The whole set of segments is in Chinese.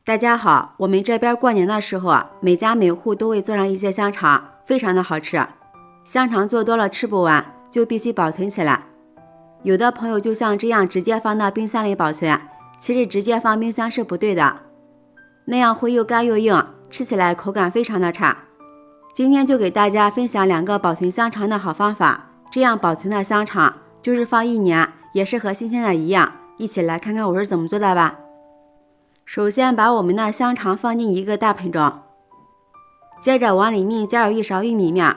大家好，我们这边过年的时候，每家每户都会做上一些香肠，非常的好吃。香肠做多了吃不完，就必须保存起来。有的朋友就像这样直接放到冰箱里保存，其实直接放冰箱是不对的，那样会又干又硬，吃起来口感非常的差。今天就给大家分享2个保存香肠的好方法，这样保存的香肠就是放1年也是和新鲜的一样。一起来看看我是怎么做的吧。首先把我们的香肠放进一个大盆中，接着往里面加入1勺玉米面，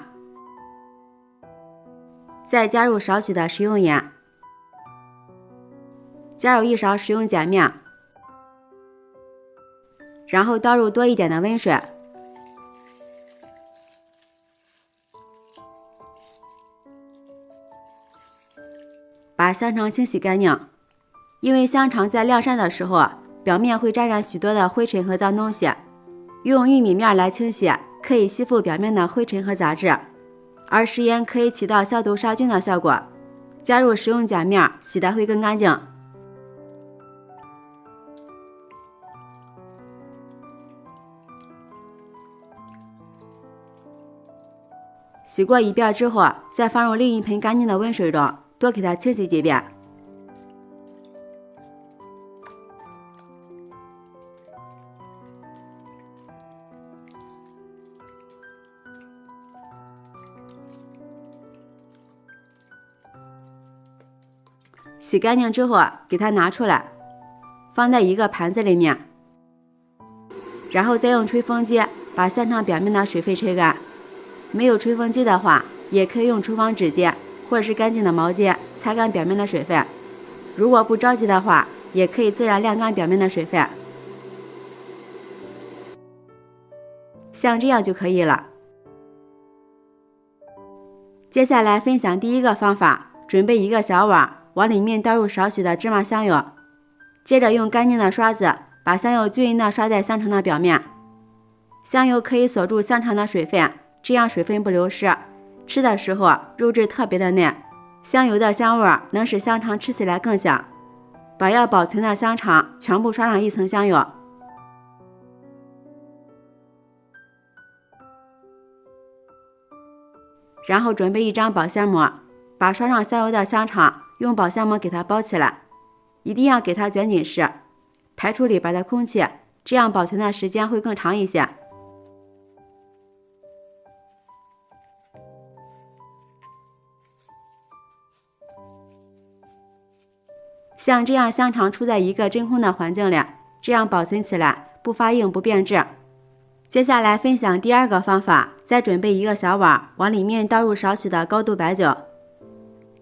再加入少许的食用盐，加入1勺食用碱面，然后倒入多一点的温水，把香肠清洗干净。因为香肠在晾晒的时候表面会沾染许多的灰尘和脏东西，用玉米面来清洗可以吸附表面的灰尘和杂质，而食盐可以起到消毒杀菌的效果，加入食用碱面洗的会更干净。洗过一遍之后，再放入另一盆干净的温水中，多给它清洗几遍。洗干净之后，给它拿出来，放在一个盘子里面，然后再用吹风机把香肠表面的水分吹干。没有吹风机的话，也可以用厨房纸巾或者是干净的毛巾擦干表面的水分。如果不着急的话，也可以自然晾干表面的水分，像这样就可以了。接下来分享第1个方法，准备一个小碗，往里面倒入少许的芝麻香油，接着用干净的刷子把香油均匀地刷在香肠的表面。香油可以锁住香肠的水分，这样水分不流失，吃的时候肉质特别的嫩，香油的香味能使香肠吃起来更香。把要保存的香肠全部刷上1层香油，然后准备1张保鲜膜，把刷上香油的香肠用保鲜膜给它包起来，一定要给它卷紧实，排出里边的空气，这样保存的时间会更长一些。像这样香肠处在一个真空的环境里，这样保存起来不发硬不变质。接下来分享第2个方法，再准备一个小碗，往里面倒入少许的高度白酒，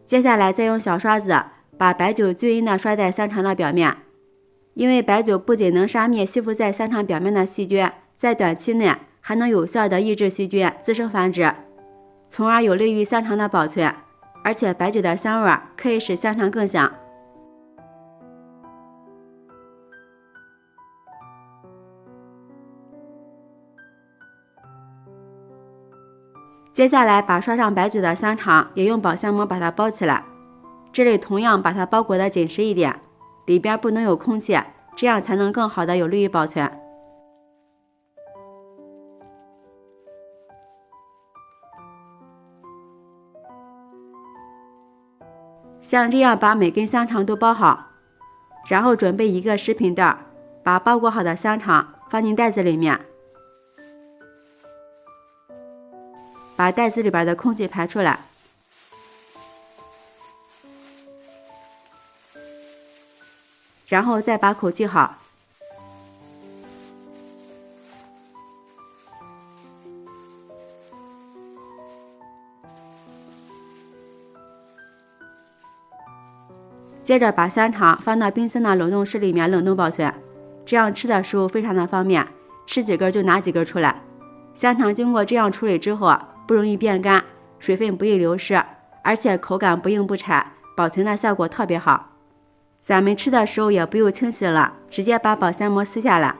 接下来再用小刷子把白酒均匀地刷在香肠的表面。因为白酒不仅能杀灭吸附在香肠表面的细菌，在短期内还能有效地抑制细菌滋生繁殖，从而有利于香肠的保存，而且白酒的香味可以使香肠更香。接下来把刷上白酒的香肠也用保鲜膜把它包起来，这里同样把它包裹得紧实一点，里边不能有空气，这样才能更好的有利于保存。像这样把每根香肠都包好，然后准备一个食品袋，把包裹好的香肠放进袋子里面，把袋子里边的空气排出来，然后再把口系好。接着把香肠放到冰箱的冷冻室里面冷冻保存，这样吃的时候非常的方便，吃几根就拿几根出来。香肠经过这样处理之后，不容易变干，水分不易流失，而且口感不硬不柴，保存的效果特别好。咱们吃的时候也不用清洗了，直接把保鲜膜撕下来。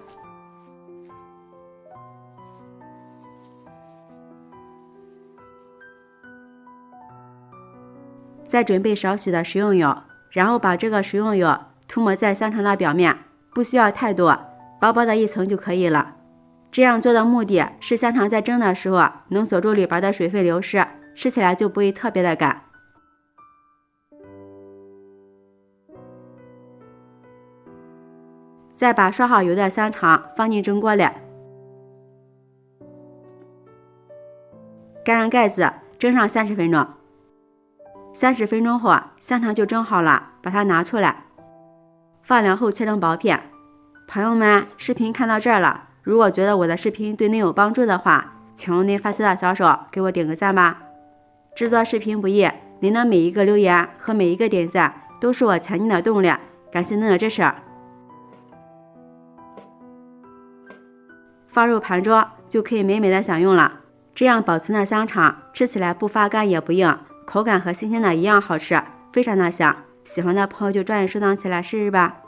再准备少许的食用油，然后把这个食用油涂抹在香肠的表面，不需要太多，薄薄的一层就可以了。这样做的目的是香肠在蒸的时候能锁住里边的水分流失，吃起来就不会特别的干。再把刷好油的香肠放进蒸锅里，盖上盖子蒸上30分钟。30分钟后香肠就蒸好了，把它拿出来，放凉后切成薄片。朋友们，视频看到这儿了，如果觉得我的视频对您有帮助的话，请用您发起的小手给我点个赞吧。制作视频不易，您的每一个留言和每一个点赞都是我前进的动力，感谢您的支持。放入盘中就可以美美的享用了。这样保存的香肠吃起来不发干也不硬，口感和新鲜的一样好吃，非常的香。喜欢的朋友就抓紧收藏起来试试吧。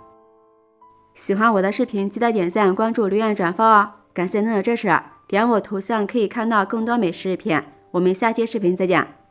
喜欢我的视频记得点赞、关注、留言、转发哦！感谢您的支持，点我头像可以看到更多美食视频。我们下期视频再见。